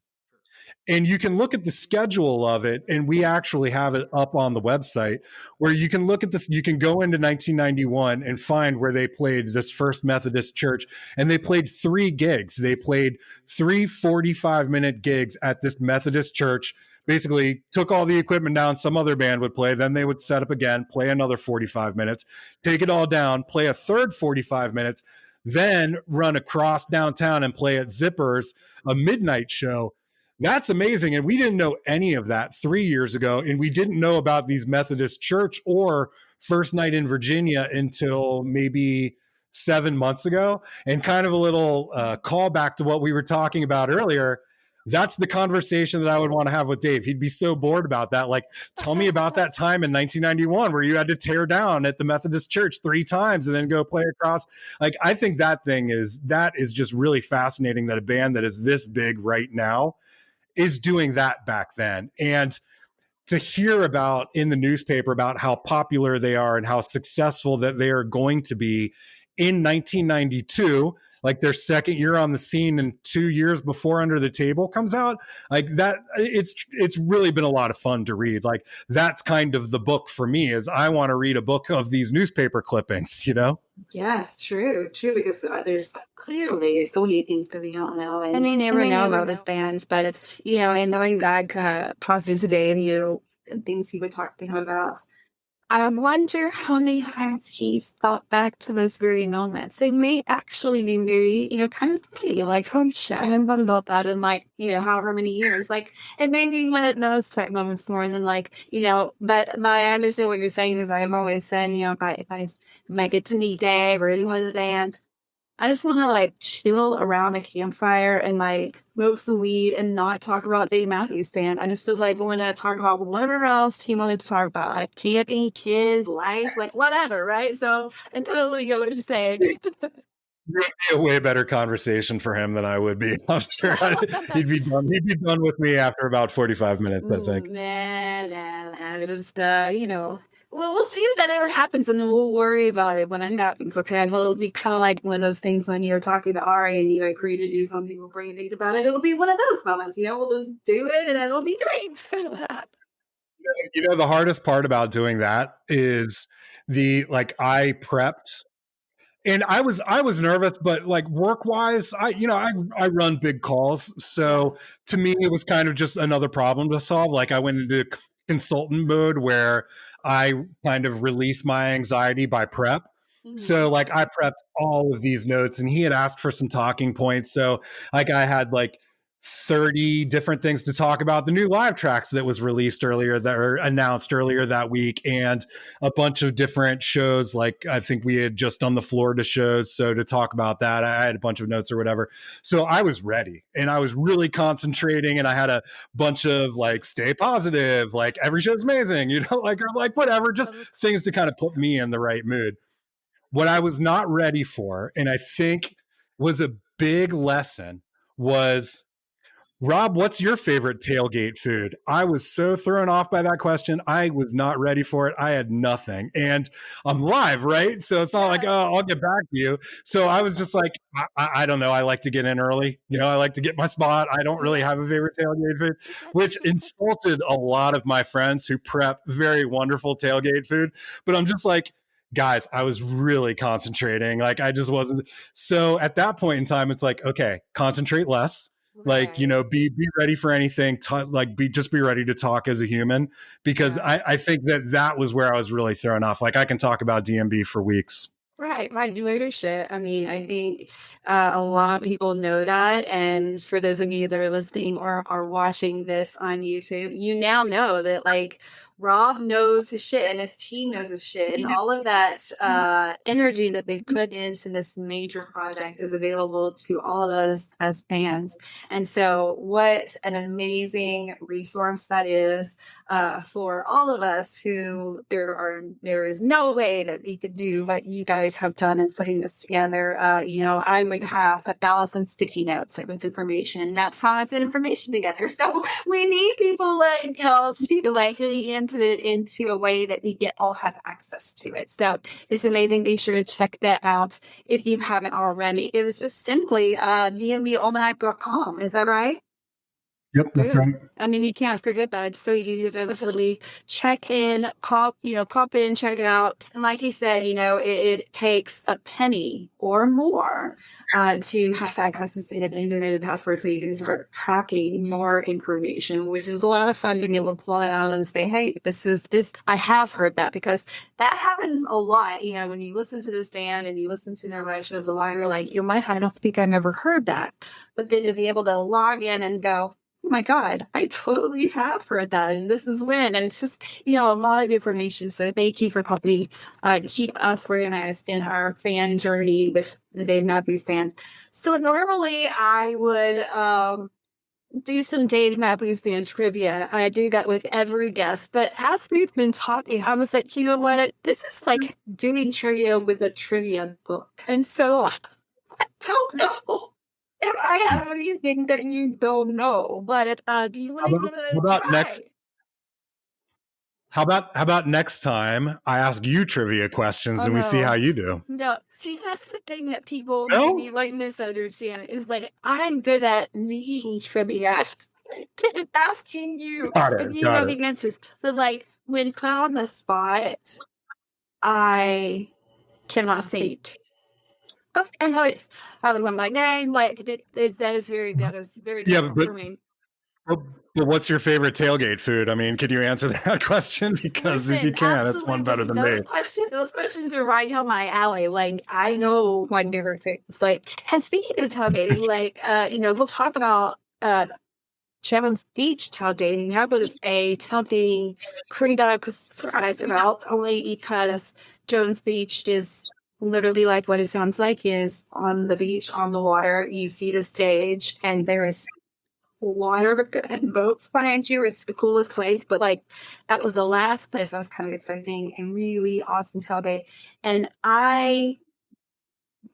And you can look at the schedule of it, and we actually have it up on the website where you can look at this. You can go into 1991 and find where they played this First Methodist Church, and they played 3 gigs. They played 3 45-minute gigs at this Methodist church. Basically took all the equipment down, some other band would play, then they would set up again, play another 45 minutes, take it all down, play a third 45 minutes, then run across downtown and play at Zippers, a midnight show. That's amazing. And we didn't know any of that 3 years ago. And we didn't know about these Methodist Church or First Night in Virginia until maybe 7 months ago. And kind of a little callback to what we were talking about earlier. That's the conversation that I would want to have with Dave. He'd be so bored about that. Like, tell me about that time in 1991 where you had to tear down at the Methodist Church 3 times and then go play across. Like, I think that is just really fascinating that a band that is this big right now is doing that back then. And to hear about in the newspaper about how popular they are and how successful that they are going to be in 1992, like their second year on the scene and 2 years before Under the Table comes out, like that, it's really been a lot of fun to read. Like that's kind of the book for me, is I want to read a book of these newspaper clippings, Yes, true, because there's clearly so many things that we don't know, and we never know about this band. But and knowing that Prof visited you and things he would talk to him about, I wonder how many times he's thought back to those very moments. They may actually be very, kind of pretty. Like, oh shit, I haven't thought about that in like, however many years. Like, it may be one of those type moments more than like, but I understand what you're saying because I've always said, if I get to meet Dave or anyone in the band, I just want to like chill around a campfire and like smoke some weed and not talk about Dave Matthews Band. I just feel like we want to talk about whatever else he wanted to talk about, like camping, kids, life, like whatever, right? So I totally get what you're saying. It'd be a way better conversation for him than I would be. I'm sure he'd be done. He'd be done with me after about 45 minutes, I think. Nah. Just well, we'll see if that ever happens, and then we'll worry about it when it happens. Okay, and it'll be kind of like one of those things when you're talking to Ari and you agree to do something, we'll bring and think about it. It'll be one of those moments, we'll just do it, and it'll be great. The hardest part about doing that is I prepped. And I was nervous, but like work wise, I run big calls, so to me it was kind of just another problem to solve. Like I went into consultant mode where I kind of release my anxiety by prep. So like I prepped all of these notes, and he had asked for some talking points. So like I had like 30 different things to talk about, the new live tracks that was released earlier that are announced earlier that week, and a bunch of different shows. Like I think we had just done the Florida shows, so to talk about that I had a bunch of notes or whatever. So I was ready and I was really concentrating, and I had a bunch of like stay positive, like every show's amazing, like or like whatever, just things to kind of put me in the right mood. What I was not ready for, and I think was a big lesson, was Rob, what's your favorite tailgate food? I was so thrown off by that question. I was not ready for it. I had nothing. And I'm live, right? So it's not like, oh, I'll get back to you. So I was just like, I don't know. I like to get in early. I like to get my spot. I don't really have a favorite tailgate food, which insulted a lot of my friends who prep very wonderful tailgate food. But I'm just like, guys, I was really concentrating. Like I just wasn't. So at that point in time, it's like, okay, concentrate less. Like, be ready for anything. Be ready to talk as a human, because I think that was where I was really thrown off. Like I can talk about DMB for weeks. Right, leadership. I mean, I think a lot of people know that. And for those of you that are listening or are watching this on YouTube, you now know that like Rob knows his shit and his team knows his shit. And all of that energy that they put into this major project is available to all of us as fans. And so what an amazing resource that is for all of us who there is no way that we could do what you guys have done in putting this together. I would have 1,000 sticky notes with information. That's how I put information together. So we need people like help to like really input it into a way that we all have access to it. So it's amazing. Be sure to check that out if you haven't already. It was just simply dmballnight.com. Is that right? Yep, that's right. I mean, you can't forget that. It's so easy to definitely check in, pop in, check it out. And like he said, it takes a penny or more to have access to an internet password so you can start tracking more information, which is a lot of fun being able to pull it out and say, hey, this. I have heard that, because that happens a lot. When you listen to this band and you listen to their live shows a lot, you're like, I don't think I never heard that. But then to be able to log in and go, oh my God, I totally have heard that. And this is when. And it's just, a lot of information. So thank you for helping keep us organized in our fan journey with the Dave Matthews Band. So normally I would do some Dave Matthews Band trivia. I do that with every guest. But as we've been talking, I was like, you know what? This is like doing trivia with a trivia book. And so I don't know if I have anything that you don't know, but do you want to try? How about next time I ask you trivia questions and we see how you do? No, see, that's the thing that people maybe like misunderstand is like I'm good at reading trivia, asking you if you know the answers, but like when put on the spot, I cannot think. And I was like, dang, like that is very difficult for me. But, but what's your favorite tailgate food? I mean, can you answer that question? Because if you Listen, can, it's one better absolutely. than me. Those questions are right on my alley. Like, I know my favorite foods. Like, and speaking of tailgating, we'll talk about Sharon's Beach tailgating. That was a tailgating crew that I was surprised about, only because Jones Beach is literally like what it sounds like, is on the beach, on the water. You see the stage, and there is water and boats behind you. It's the coolest place, but like that was the last place I was kind of expecting a really awesome tailgate. And I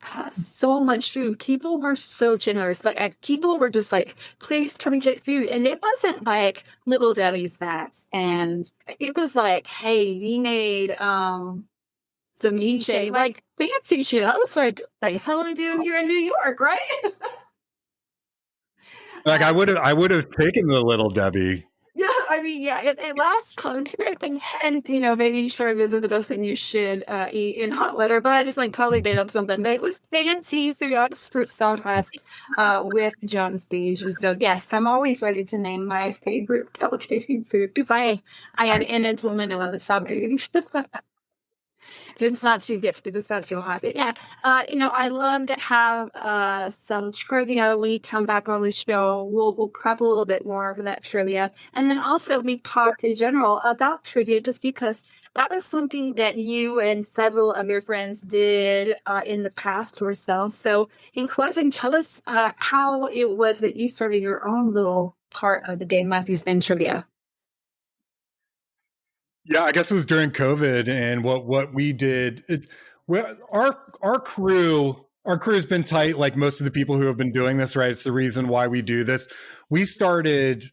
had so much food. People were so generous. People were just like, please come and get food. And it wasn't like Little Debbie's snacks. And it was like, hey, we made some EJ, like fancy shit. I was like, hell are you doing here in New York, right? Like I would have taken the Little Debbie. Yeah, I mean, yeah, it lasts contract and maybe sure visit the best thing you should eat in hot weather. But I just like totally made up something. But it was fancy throughout Fruit Southwest with Jones Beach. And so yes, I'm always ready to name my favorite tailgating food because I am in it woman on the subject. It's not too gifted. It's not too hot. But yeah, I love to have some trivia. When we come back on the show, we'll prep a little bit more for that trivia. And then also we talked in general about trivia just because that was something that you and several of your friends did in the past or so. So in closing, tell us how it was that you started your own little part of the Dave Matthews Band trivia. Yeah, I guess it was during COVID, and what we did. Our crew's been tight, like most of the people who have been doing this. Right, it's the reason why we do this. We started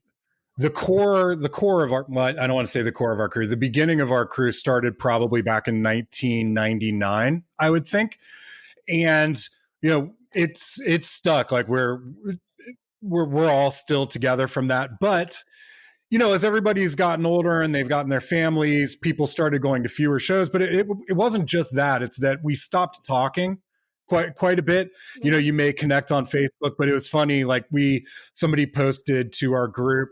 the core of our. Well, I don't want to say the core of our crew. The beginning of our crew started probably back in 1999, I would think, and it's stuck. Like we're all still together from that, but as everybody's gotten older and they've gotten their families, people started going to fewer shows. But it wasn't just that; it's that we stopped talking quite a bit. You may connect on Facebook, but it was funny. Like somebody posted to our group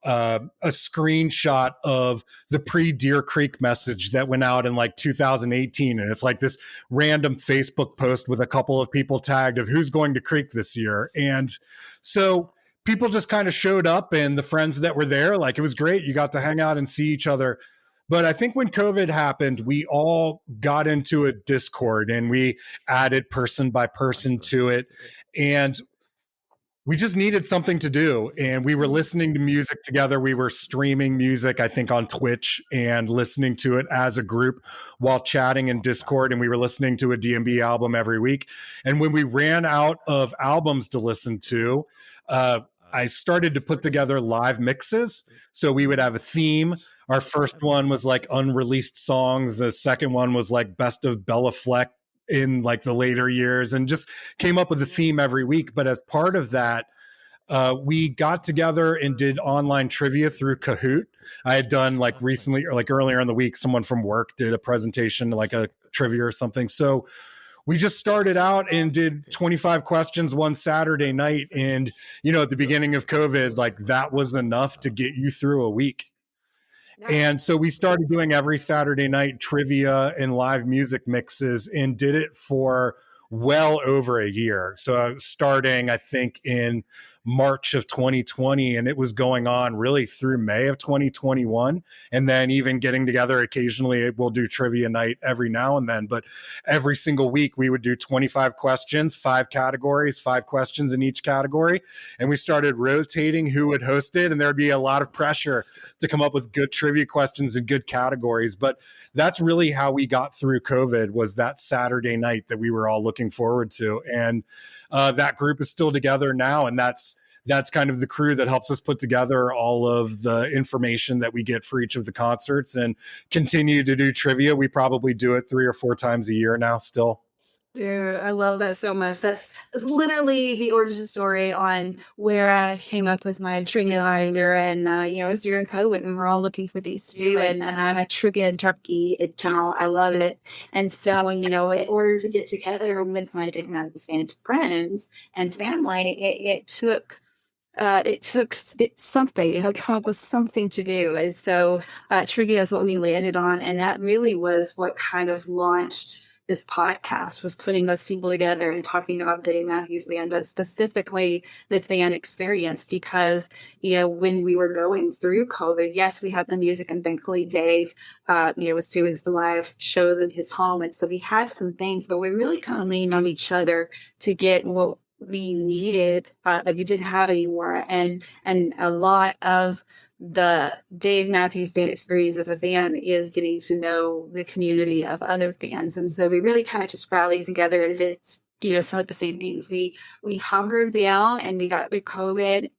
a screenshot of the pre-Deer Creek message that went out in like 2018, and it's like this random Facebook post with a couple of people tagged of who's going to Creek this year, and so people just kind of showed up, and the friends that were there, like it was great. You got to hang out and see each other. But I think when COVID happened, we all got into a Discord and we added person by person to it. And we just needed something to do, and we were listening to music together. We were streaming music, I think, on Twitch and listening to it as a group while chatting in Discord, and we were listening to a DMB album every week. And when we ran out of albums to listen to, I started to put together live mixes. So we would have a theme. Our first one was like unreleased songs. The second one was like best of Bella Fleck in like the later years, and just came up with a theme every week. But as part of that, we got together and did online trivia through Kahoot. I had done like recently, or like earlier in the week, someone from work did a presentation, like a trivia or something. So we just started out and did 25 questions one Saturday night. And, at the beginning of COVID, like that was enough to get you through a week. And so we started doing every Saturday night trivia and live music mixes and did it for well over a year. So starting, I think, in March of 2020, and it was going on really through May of 2021. And then even getting together occasionally, we'll do trivia night every now and then. But every single week, we would do 25 questions, 5 categories, 5 questions in each category. And we started rotating who would host it. And there'd be a lot of pressure to come up with good trivia questions and good categories. But that's really how we got through COVID, was that Saturday night that we were all looking forward to. And that group is still together now. And that's kind of the crew that helps us put together all of the information that we get for each of the concerts and continue to do trivia. We probably do it 3 or 4 times a year now still. Dude, I love that so much. That's literally the origin story on where I came up with my trivia binder. And, it was during COVID and we're all looking for these to do. And I'm a trivia junkie in general. I love it. And so, in order to get together with my Dave Matthews Band friends and family, it took it took something. It had come up with something to do, and so trivia is what we landed on, and that really was what kind of launched this podcast, was putting those people together and talking about the Dave Matthews Band, but specifically the fan experience. Because when we were going through COVID, yes, we had the music, and thankfully Dave was doing the live shows in his home, and so we had some things, but we really kind of leaned on each other to get what we needed that we didn't have anymore. And a lot of the Dave Matthews Band experience as a fan is getting to know the community of other fans. And so we really kind of just rallied together and did some of the same things. We hunkered down and we got through COVID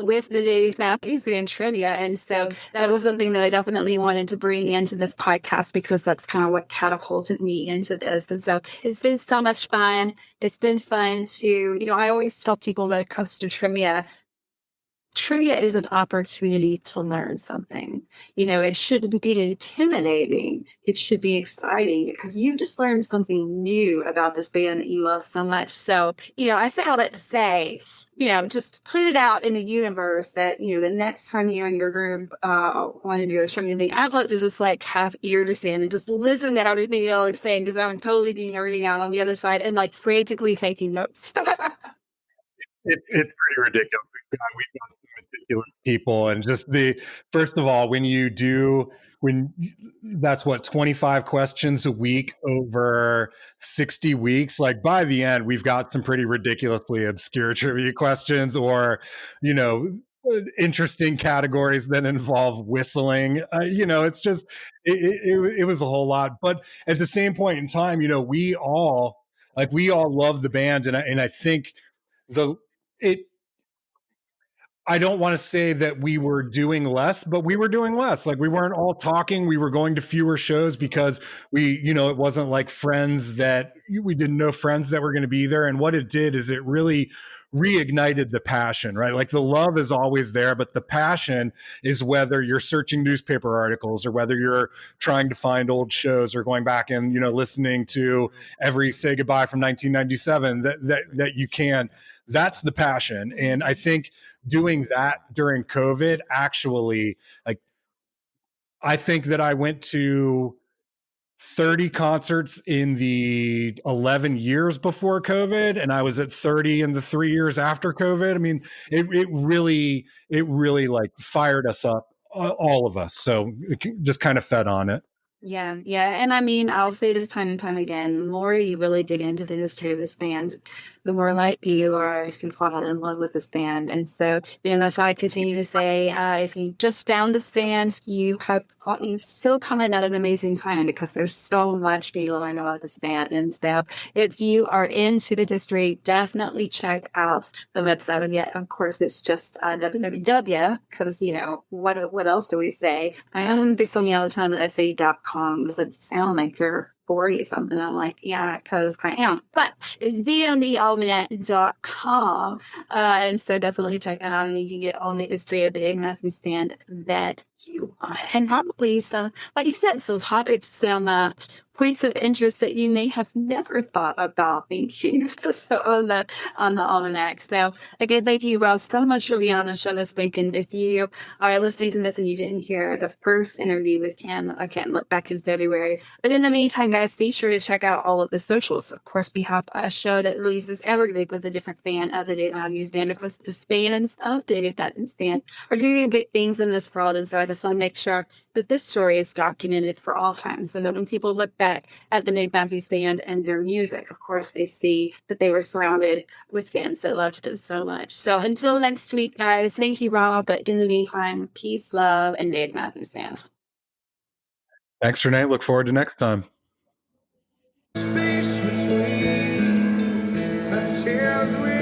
with the Dave Matthews Band trivia. And so that was something that I definitely wanted to bring into this podcast, because that's kind of what catapulted me into this. And so it's been so much fun. It's been fun to, I always tell people when it comes to trivia is an opportunity to learn something. It shouldn't be intimidating. It should be exciting, because you just learned something new about this band that you love so much. So, I say all that to say, just put it out in the universe that, the next time you and your group want to do a trivia thing, I'd love to just have ear to stand and just listen to everything you're saying, because I'm totally doing everything out on the other side and frantically taking notes. It's pretty ridiculous. We've got some meticulous people, and just first of all, that's 25 questions a week over 60 weeks. By the end, we've got some pretty ridiculously obscure trivia questions, or, interesting categories that involve whistling. It's just, it was a whole lot. But at the same point in time, we all love the band. And I think it I don't want to say that we were doing less, but we were doing less. We weren't all talking. We were going to fewer shows because it wasn't like friends that we didn't know friends that were going to be there. And what it did is it really reignited the passion, right? The love is always there, but the passion is whether you're searching newspaper articles or whether you're trying to find old shows or going back and, listening to every Say Goodbye from 1997 that you can. That's the passion. And I think doing that during COVID, actually, I think that I went to 30 concerts in the 11 years before COVID, and I was at 30 in the 3 years after COVID. I mean, it really fired us up, all of us. So it just kind of fed on it. Yeah. And I mean, I'll say this time and time again, the more you really dig into the history of this band, the more likely you are to fall in love with this band. And so, that's why I continue to say, if you just found this band, you've still come in at an amazing time, because there's so much to learn about this band. And so if you are into the history, definitely check out the website. And yet, of course, it's just www, because, what else do we say? I haven't been telling you all the time that I say .com. Does it sound like you're 40 something? I'm like, yeah, because I am. But it's dmdalmanac.com. And so definitely check that out, and you can get all the history of the Dave Matthews Band that you want. And probably some, like you said, some topics, some points of interest that you may have never thought about thinking on the almanac. So again, thank you, Rob, so much for being on the show this week. And if you are listening to this and you didn't hear the first interview with Kim, again, look back in February. But in the meantime, guys, be sure to check out all of the socials. Of course, we have a show that releases every week with a different fan of the Dave Matthews Band. Of course, the fans of the Dave Matthews Band are doing big things in this world. And so I just want to make sure that this story is documented for all time, so that when people look back at the Dave Matthews Band and their music, of course, they see that they were surrounded with fans that loved it so much. So until next week, guys, thank you, Rob. But in the meantime, peace, love, and Dave Matthews Band. Thanks, Renee. Look forward to next time. Space between the tears we